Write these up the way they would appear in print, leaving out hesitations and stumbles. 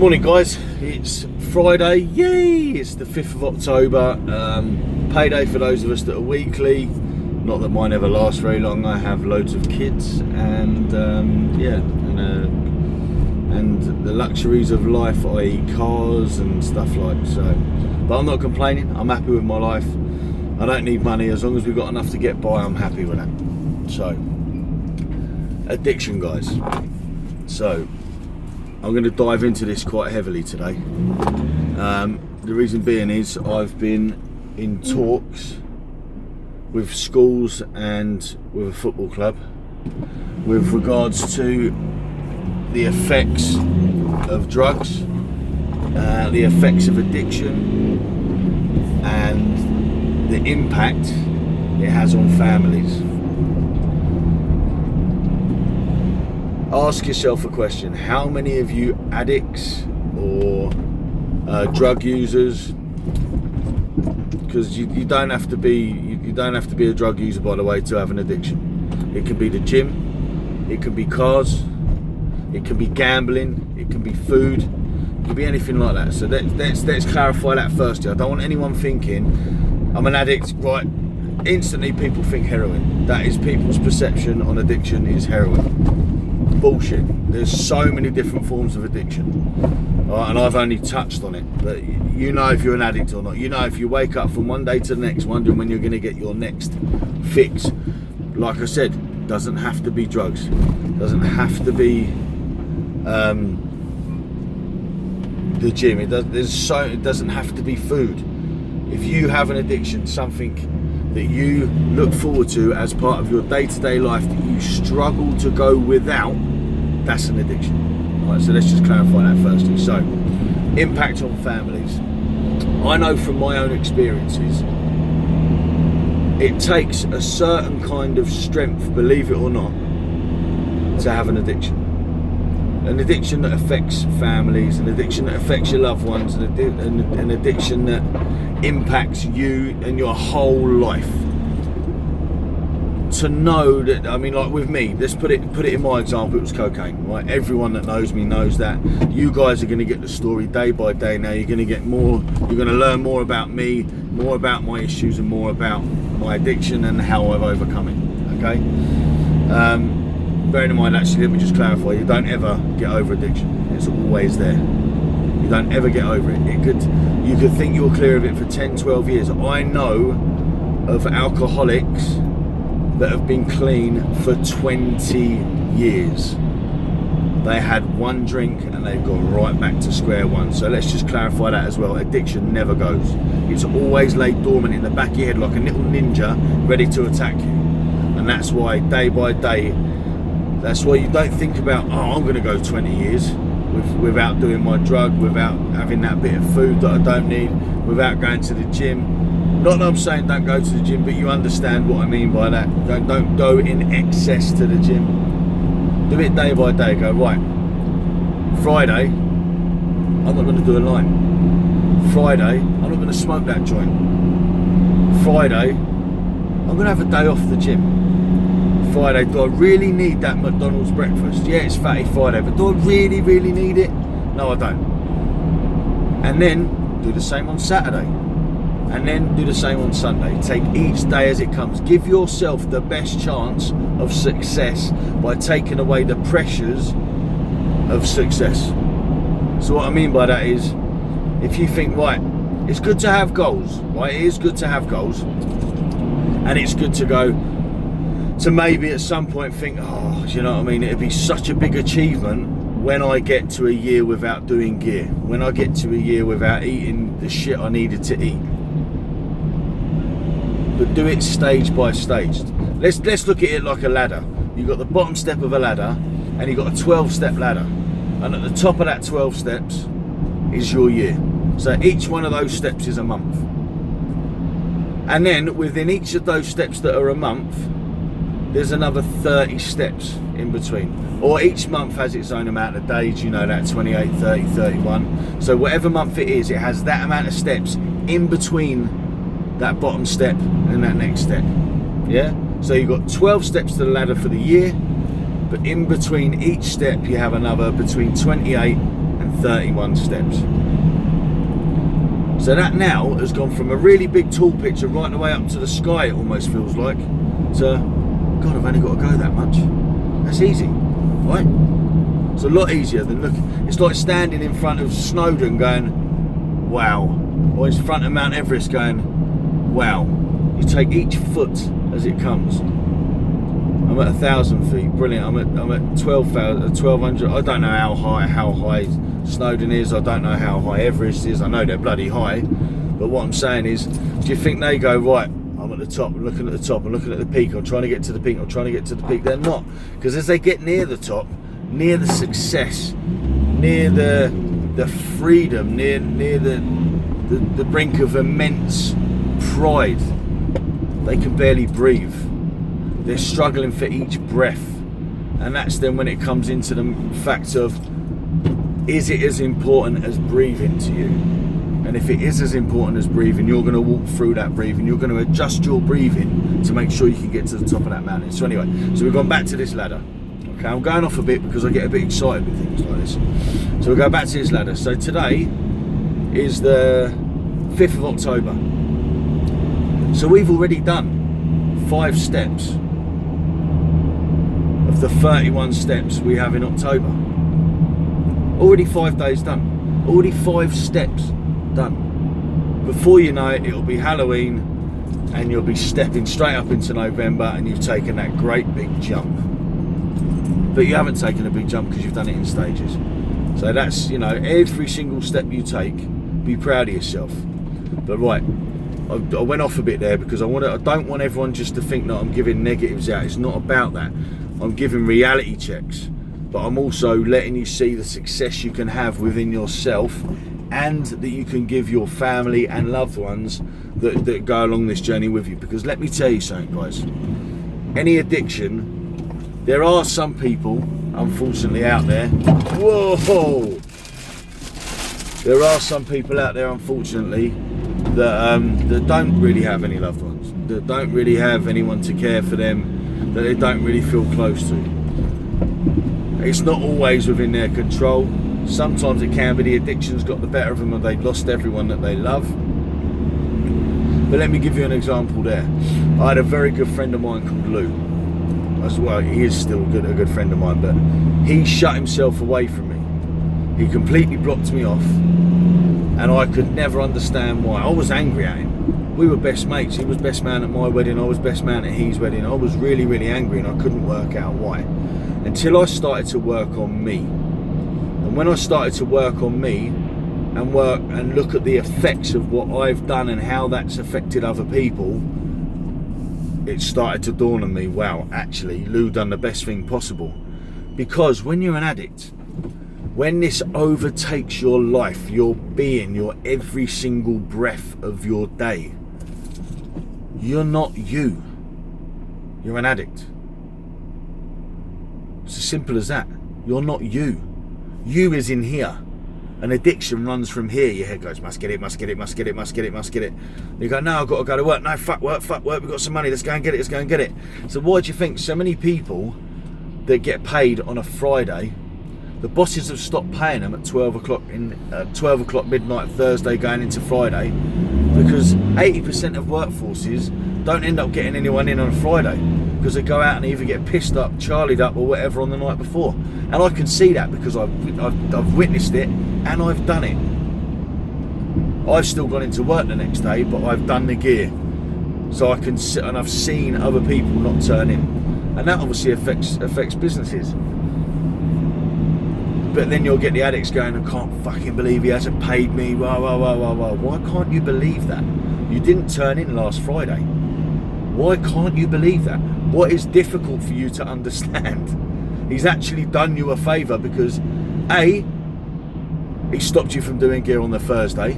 Morning guys, it's Friday, yay! It's the 5th of October, payday for those of us that are weekly. Not that mine ever lasts very long. I have loads of kids and and the luxuries of life, i.e. cars and stuff like so. But I'm not complaining, I'm happy with my life. I don't need money, as long as we've got enough to get by, I'm happy with that. So, addiction guys. So, I'm going to dive into this quite heavily today. The reason being is I've been in talks with schools and with a football club with regards to the effects of drugs, the effects of addiction, and the impact it has on families. Ask yourself a question: how many of you addicts or drug users? Because you don't have to be a drug user, by the way, to have an addiction. It can be the gym, it can be cars, it can be gambling, it can be food, it can be anything like that. So let's clarify that first. I don't want anyone thinking I'm an addict, right? Instantly people think heroin. That is people's perception on addiction, is heroin. Bullshit. There's so many different forms of addiction, right? And I've only touched on it, but you know if you're an addict or not. You know if you wake up from one day to the next wondering when you're going to get your next fix. Like I said, doesn't have to be drugs, doesn't have to be the gym, it doesn't have to be food. If you have an addiction, something that you look forward to as part of your day-to-day life that you struggle to go without, that's an addiction. All right, so let's just clarify that firstly. So, impact on families. I know from my own experiences, it takes a certain kind of strength, believe it or not, to have an addiction. An addiction that affects families, an addiction that affects your loved ones, an addiction that impacts you and your whole life. To know that, I mean, like with me, let's put it in my example, it was cocaine, right? Everyone that knows me knows that. You guys are going to get the story day by day now. You're going to get more, you're going to learn more about me, more about my issues, and more about my addiction and how I've overcome it, okay? Bearing in mind, actually, let me just clarify, you don't ever get over addiction. It's always there. You don't ever get over it. You could think you're clear of it for 10, 12 years. I know of alcoholics that have been clean for 20 years. They had one drink and they've gone right back to square one. So let's just clarify that as well. Addiction never goes. It's always laid dormant in the back of your head like a little ninja ready to attack you. And that's why day by day, that's why you don't think about, oh, I'm going to go 20 years without doing my drug, without having that bit of food that I don't need, without going to the gym. Not that I'm saying don't go to the gym, but you understand what I mean by that. Don't go in excess to the gym. Do it day by day. Go, right, Friday, I'm not going to do a line. Friday, I'm not going to smoke that joint. Friday, I'm going to have a day off the gym. Friday, do I really need that McDonald's breakfast? Yeah, it's Fatty Friday, but do I really, really need it? No, I don't. And then do the same on Saturday. And then do the same on Sunday. Take each day as it comes. Give yourself the best chance of success by taking away the pressures of success. So what I mean by that is, if you think, right, it's good to have goals, right? It is good to have goals. And it's good to go to maybe at some point think, oh, do you know what I mean? It'd be such a big achievement when I get to a year without doing gear. When I get to a year without eating the shit I needed to eat. But do it stage by stage. Let's look at it like a ladder. You've got the bottom step of a ladder and you've got a 12-step ladder. And at the top of that 12 steps is your year. So each one of those steps is a month. And then within each of those steps that are a month, there's another 30 steps in between. Or each month has its own amount of days, you know that, 28, 30, 31. So whatever month it is, it has that amount of steps in between that bottom step and that next step. Yeah? So you've got 12 steps to the ladder for the year, but in between each step you have another between 28 and and 31 steps. So that now has gone from a really big tall picture right the way up to the sky, it almost feels like, to, God, I've only got to go that much. That's easy, right? It's a lot easier than look. It's like standing in front of Snowdon going, wow, or in front of Mount Everest going, wow. You take each foot as it comes. I'm at 1,000 feet, brilliant. I'm at 1,200. I don't know how high Snowdon is. I don't know how high Everest is. I know they're bloody high, but what I'm saying is, do you think they go, right, I'm at the top, I'm looking at the top, I'm looking at the peak, I'm trying to get to the peak, I'm trying to get to the peak? They're not, because as they get near the top, near the success, near the freedom, near the brink of immense pride, they can barely breathe. They're struggling for each breath, and that's then when it comes into the fact of, is it as important as breathing to you? And if it is as important as breathing, you're going to walk through that breathing, you're going to adjust your breathing to make sure you can get to the top of that mountain. So anyway, so we've gone back to this ladder. Okay, I'm going off a bit because I get a bit excited with things like this. So we'll go back to this ladder. So today is the 5th of October. So we've already done 5 steps of the 31 steps we have in October. Already 5 days done. Already 5 steps done. Before you know it, it'll be Halloween and you'll be stepping straight up into November and you've taken that great big jump. But you haven't taken a big jump because you've done it in stages. So that's, you know, every single step you take, be proud of yourself. But right, I went off a bit there because I don't want everyone just to think that I'm giving negatives out. It's not about that. I'm giving reality checks, but I'm also letting you see the success you can have within yourself, and that you can give your family and loved ones that go along this journey with you. Because let me tell you something, guys, any addiction, there are some people, unfortunately, out there, whoa, there are some people out there, unfortunately, that don't really have any loved ones, that don't really have anyone to care for them, that they don't really feel close to. It's not always within their control. Sometimes it can be the addiction's got the better of them and they've lost everyone that they love. But let me give you an example there. I had a very good friend of mine called Lou. As well, he is still a good friend of mine, but he shut himself away from me. He completely blocked me off, and I could never understand why. I was angry at him. We were best mates. He was best man at my wedding, I was best man at his wedding. I was really, really angry and I couldn't work out why. Until I started to work on me. And when I started to work on me and work and look at the effects of what I've done and how that's affected other people, it started to dawn on me, wow, actually Lou done the best thing possible. Because when you're an addict, when this overtakes your life, your being, your every single breath of your day, you're not you. You're an addict. It's as simple as that. You're not you. You is in here. An addiction runs from here. Your head goes, must get it, must get it, must get it, must get it, must get it. And you go, no, I've got to go to work. No, fuck work, we've got some money, let's go and get it, let's go and get it. So why do you think so many people that get paid on a Friday, the bosses have stopped paying them at 12 o'clock midnight Thursday going into Friday, because 80% of workforces don't end up getting anyone in on a Friday because they go out and either get pissed up, charlied up or whatever on the night before. And I can see that because I've witnessed it and I've done it. I've still gone into work the next day, but I've done the gear. So I can sit, and I've seen other people not turn in. And that obviously affects businesses. But then you'll get the addicts going, I can't fucking believe he hasn't paid me, wah. Why can't you believe that? You didn't turn in last Friday. Why can't you believe that? What is difficult for you to understand? He's actually done you a favour because A, he stopped you from doing gear on the Thursday.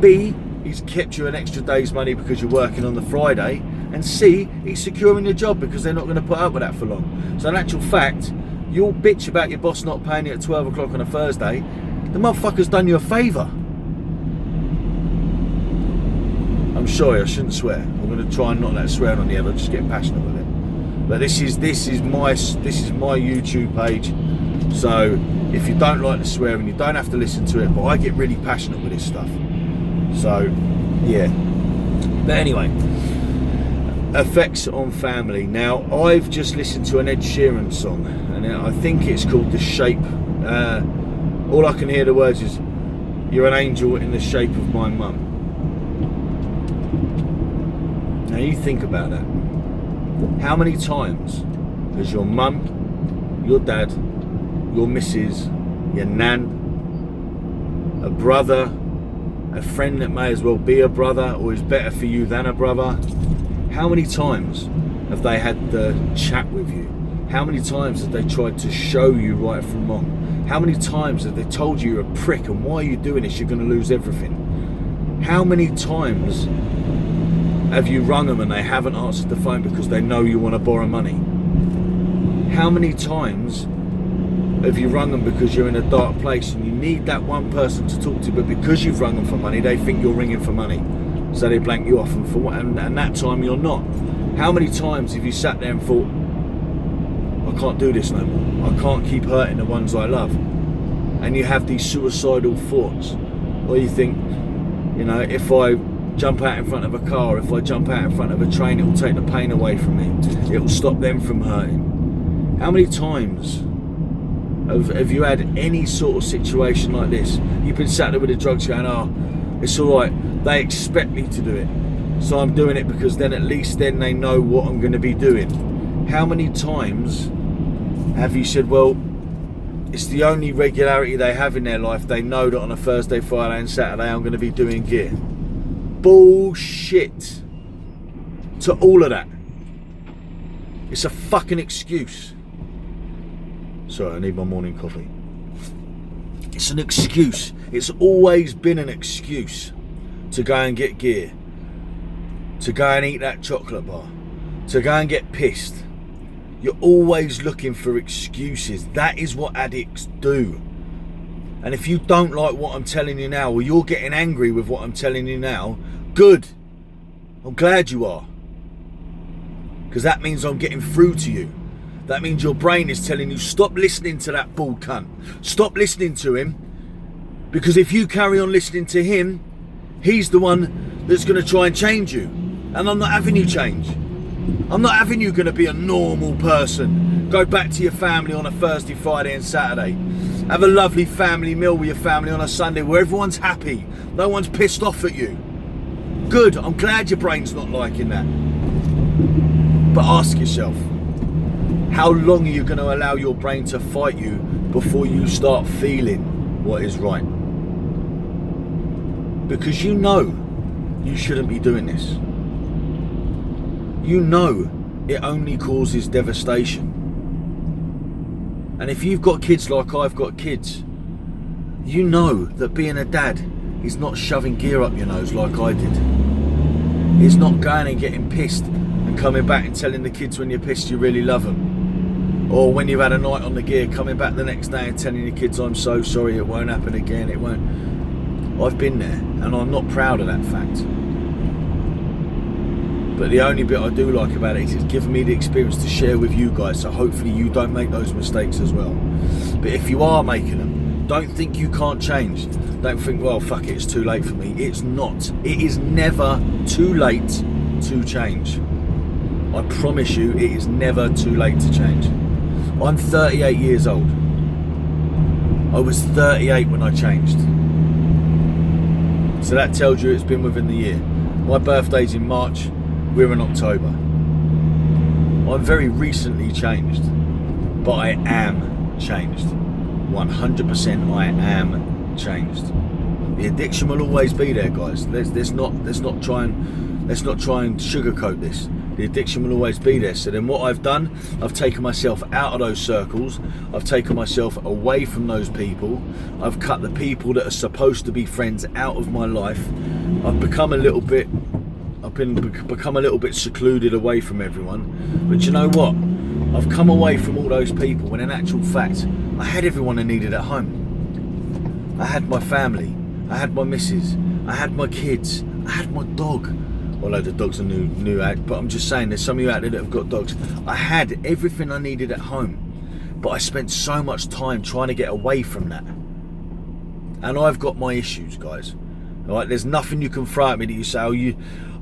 B, he's kept you an extra day's money because you're working on the Friday. And C, he's securing your job because they're not going to put up with that for long. So in actual fact, you'll bitch about your boss not paying you at 12 o'clock on a Thursday. The motherfucker's done you a favour. I'm sorry, I shouldn't swear. I'm going to try and not let swearing on the other, just get passionate with it. But this is my YouTube page. So if you don't like the swearing, you don't have to listen to it, but I get really passionate with this stuff. So yeah. But anyway, effects on family. Now, I've just listened to an Ed Sheeran song, and I think it's called The Shape. All I can hear the words is, "You're an angel in the shape of my mum." Now you think about that. How many times has your mum, your dad, your missus, your nan, a brother, a friend that may as well be a brother or is better for you than a brother, how many times have they had the chat with you? How many times have they tried to show you right from wrong? How many times have they told you you're a prick and why are you doing this? You're going to lose everything. How many times have you rung them and they haven't answered the phone because they know you want to borrow money? How many times have you rung them because you're in a dark place and you need that one person to talk to, but because you've rung them for money, they think you're ringing for money, so they blank you off, and that time you're not? How many times have you sat there and thought, I can't do this no more, I can't keep hurting the ones I love? And you have these suicidal thoughts, or you think, you know, if I jump out in front of a car, if I jump out in front of a train, it will take the pain away from me, it will stop them from hurting. How many times have you had any sort of situation like this? You've been sat there with the drugs going, oh, it's all right, they expect me to do it, so I'm doing it because then at least then they know what I'm going to be doing. How many times have you said, well, it's the only regularity they have in their life, they know that on a Thursday, Friday and Saturday I'm going to be doing gear? Bullshit to all of that. It's a fucking excuse. Sorry, I need my morning coffee. It's an excuse. It's always been an excuse to go and get gear, to go and eat that chocolate bar, to go and get pissed. You're always looking for excuses. That is what addicts do. And if you don't like what I'm telling you now, or you're getting angry with what I'm telling you now, good. I'm glad you are. Because that means I'm getting through to you. That means your brain is telling you, stop listening to that bald cunt. Stop listening to him. Because if you carry on listening to him, he's the one that's going to try and change you. And I'm not having you change. I'm not having you going to be a normal person. Go back to your family on a Thursday, Friday and Saturday. Have a lovely family meal with your family on a Sunday where everyone's happy. No one's pissed off at you. Good. I'm glad your brain's not liking that. But ask yourself, how long are you going to allow your brain to fight you before you start feeling what is right? Because you know you shouldn't be doing this. You know it only causes devastation. And if you've got kids like I've got kids, you know that being a dad is not shoving gear up your nose like I did. It's not going and getting pissed and coming back and telling the kids when you're pissed you really love them. Or when you've had a night on the gear, coming back the next day and telling your kids, I'm so sorry, it won't happen again, it won't. I've been there, and I'm not proud of that fact. But the only bit I do like about it is it's given me the experience to share with you guys, so hopefully you don't make those mistakes as well. But if you are making them, don't think you can't change. Don't think, well, fuck it, it's too late for me. It's not. It is never too late to change. I promise you, it is never too late to change. I'm 38 years old. I was 38 when I changed. So that tells you it's been within the year. My birthday's in March, we're in October. I'm very recently changed, but I am changed. 100% I am changed. The addiction will always be there, guys. Let's not try and sugarcoat this. The addiction will always be there. So then what I've done, I've taken myself out of those circles. I've taken myself away from those people. I've cut the people that are supposed to be friends out of my life. I've become a little bit secluded away from everyone. But you know what? I've come away from all those people when in actual fact, I had everyone I needed at home. I had my family. I had my missus. I had my kids. I had my dog. Although the dog's a new act, but I'm just saying there's some of you out there that have got dogs. I had everything I needed at home. But I spent so much time trying to get away from that. And I've got my issues, guys. All right, there's nothing you can throw at me that you say, oh,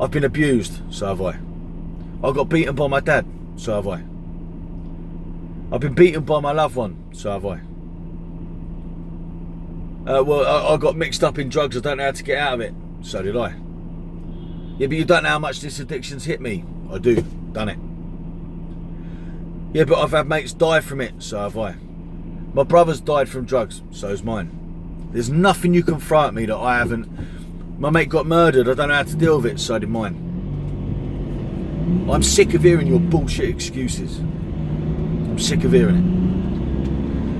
I've been abused. So have I. I got beaten by my dad. So have I. I've been beaten by my loved one. So have I. I got mixed up in drugs. I don't know how to get out of it. So did I. Yeah, but you don't know how much this addiction's hit me. I do. Done it. Yeah, but I've had mates die from it. So have I. My brother's died from drugs. So's mine. There's nothing you can throw at me that I haven't. My mate got murdered. I don't know how to deal with it. So did mine. I'm sick of hearing your bullshit excuses. I'm sick of hearing it.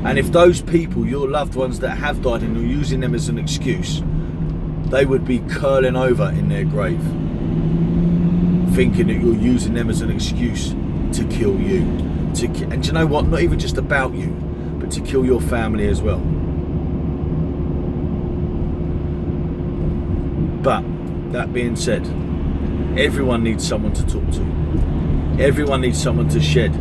And if those people, your loved ones that have died, and you're using them as an excuse, they would be curling over in their grave, thinking that you're using them as an excuse to kill you. And do you know what? Not even just about you, but to kill your family as well. But that being said, everyone needs someone to talk to. Everyone needs someone to shed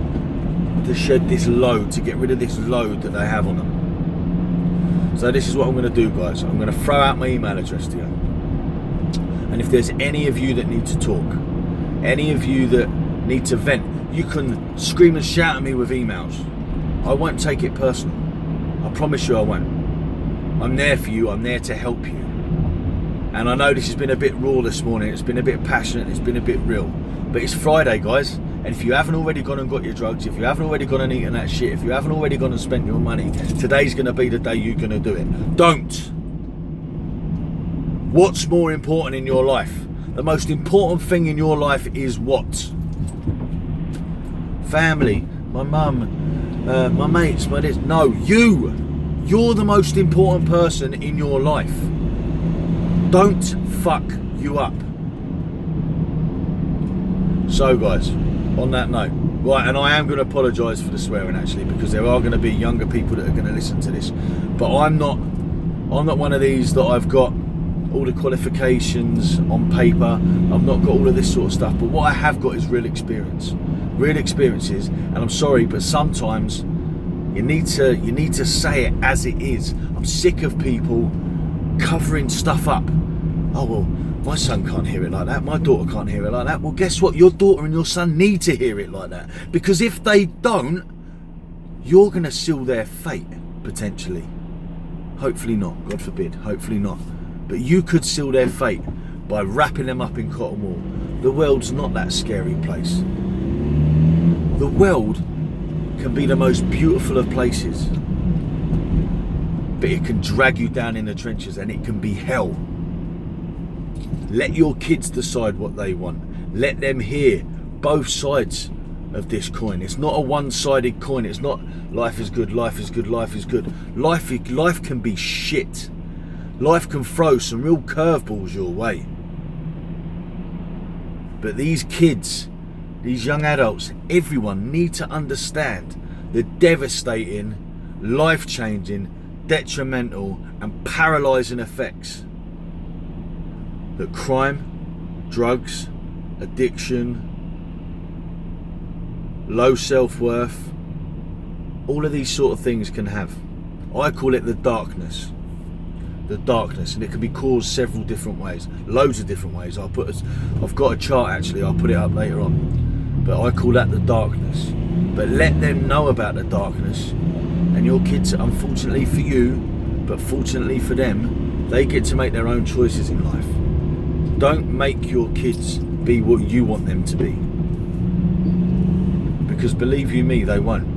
this load, to get rid of this load that they have on them. So this is what I'm going to do, guys. I'm going to throw out my email address to you. And if there's any of you that need to talk, any of you that need to vent, you can scream and shout at me with emails. I won't take it personal. I promise you I won't. I'm there for you. I'm there to help you. And I know this has been a bit raw this morning. It's been a bit passionate. It's been a bit real. But it's Friday, guys. And if you haven't already gone and got your drugs, if you haven't already gone and eaten that shit, if you haven't already gone and spent your money, today's going to be the day you're going to do it. Don't. What's more important in your life? The most important thing in your life is what? Family, my mum, my mates, my this. No, you. You're the most important person in your life. Don't fuck you up. So, guys, on that note, right, and I am going to apologise for the swearing actually, because there are going to be younger people that are going to listen to this. But I'm not one of these that I've got all the qualifications on paper. I've not got all of this sort of stuff. But what I have got is real experiences. And I'm sorry, but sometimes you need to say it as it is. I'm sick of people covering stuff up. Oh well, my son can't hear it like that, my daughter can't hear it like that. Well, guess what? Your daughter and your son need to hear it like that, because if they don't, you're going to seal their fate, potentially. Hopefully not, God forbid, hopefully not. But you could seal their fate by wrapping them up in cotton wool. The world's not that scary place. The world can be the most beautiful of places, but it can drag you down in the trenches, and it can be hell. Let your kids decide what they want. Let them hear both sides of this coin. It's not a one-sided coin. It's not life is good, life is good, life is good. Life can be shit. Life can throw some real curveballs your way. But these kids, these young adults, everyone need to understand the devastating, life-changing, detrimental and paralysing effects that crime, drugs, addiction, low self-worth, all of these sort of things can have. I call it the darkness, and it can be caused several different ways, loads of different ways. I've got a chart actually, I'll put it up later on, but I call that the darkness. But let them know about the darkness, and your kids, unfortunately for you, but fortunately for them, they get to make their own choices in life. Don't make your kids be what you want them to be, because believe you me, they won't.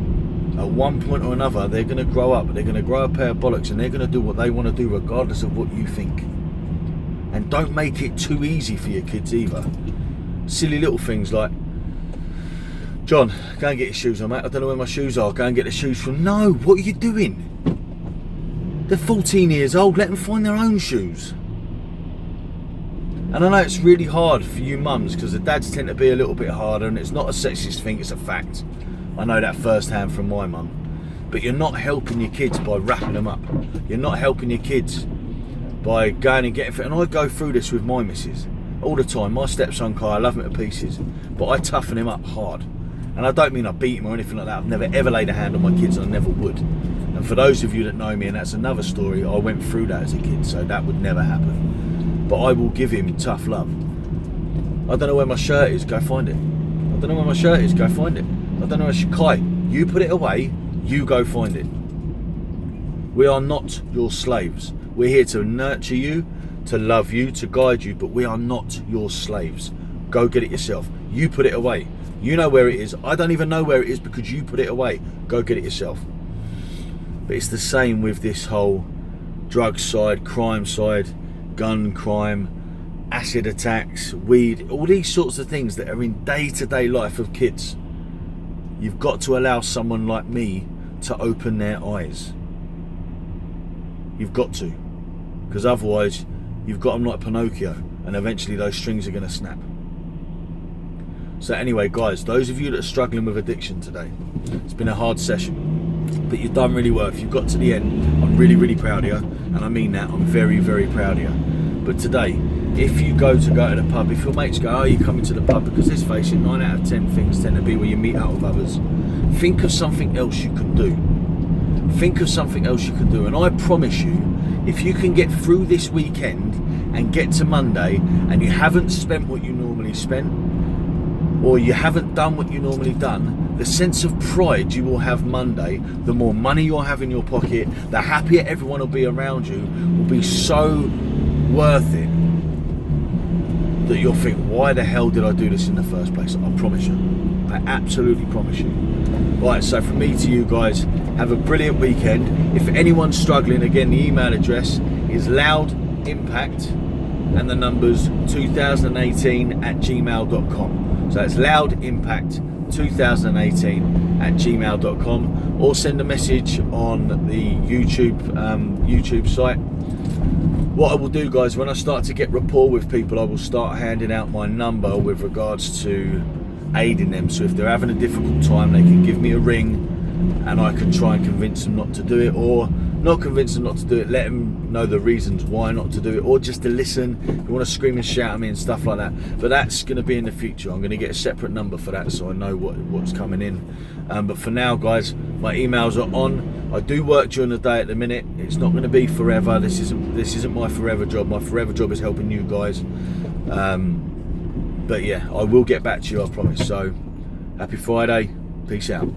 At one point or another, they're going to grow up, they're going to grow a pair of bollocks, and they're going to do what they want to do regardless of what you think. And don't make it too easy for your kids either. Silly little things like, John, go and get your shoes on, mate. I don't know where my shoes are. Go and get the shoes from. No, what are you doing? They're 14 years old. Let them find their own shoes. And I know it's really hard for you mums, because the dads tend to be a little bit harder, and it's not a sexist thing, it's a fact. I know that firsthand from my mum. But you're not helping your kids by wrapping them up. You're not helping your kids by going and getting fit. And I go through this with my missus all the time. My stepson Kai, I love him to pieces, but I toughen him up hard. And I don't mean I beat him or anything like that. I've never ever laid a hand on my kids, and I never would. And for those of you that know me, and that's another story, I went through that as a kid, so that would never happen. But I will give him tough love. I don't know where my shirt is, go find it. I don't know where my shirt is, go find it. I don't know where Kai, you put it away, you go find it. We are not your slaves. We're here to nurture you, to love you, to guide you, but we are not your slaves. Go get it yourself. You put it away. You know where it is. I don't even know where it is because you put it away. Go get it yourself. But it's the same with this whole drug side, crime side, gun crime, acid attacks, weed, all these sorts of things that are in day-to-day life of kids. You've got to allow someone like me to open their eyes. You've got to. Because otherwise, you've got them like Pinocchio, and eventually those strings are going to snap. So anyway, guys, those of you that are struggling with addiction today, it's been a hard session, but you've done really well. If you've got to the end, I'm really, really proud of you, and I mean that, I'm very, very proud of you. But today, if you go to the pub, if your mates go, oh, you're coming to the pub, because let's face it, 9 out of 10 things tend to be where you meet out with others. Think of something else you can do. Think of something else you can do, and I promise you, if you can get through this weekend and get to Monday and you haven't spent what you normally spent, or you haven't done what you normally done, the sense of pride you will have Monday, the more money you'll have in your pocket, the happier everyone will be around you, will be so worth it that you'll think, why the hell did I do this in the first place? I promise you. I absolutely promise you. Right, so from me to you guys, have a brilliant weekend. If anyone's struggling, again, the email address is loudimpact and the numbers 2018@gmail.com. So that's loudimpact2018@gmail.com, or send a message on the YouTube site. What I will do, guys, when I start to get rapport with people, I will start handing out my number with regards to aiding them. So if they're having a difficult time, they can give me a ring and I can try and convince them not to do it, or not convince them not to do it, let them know the reasons why not to do it, or just to listen. You want to scream and shout at me and stuff like that, but that's going to be in the future. I'm going to get a separate number for that so I know what's coming in. But for now, guys, my emails are on. I do work during the day at the minute. It's not going to be forever. This isn't my forever job. My forever job is helping you guys. But yeah, I will get back to you, I promise. So happy Friday. Peace out.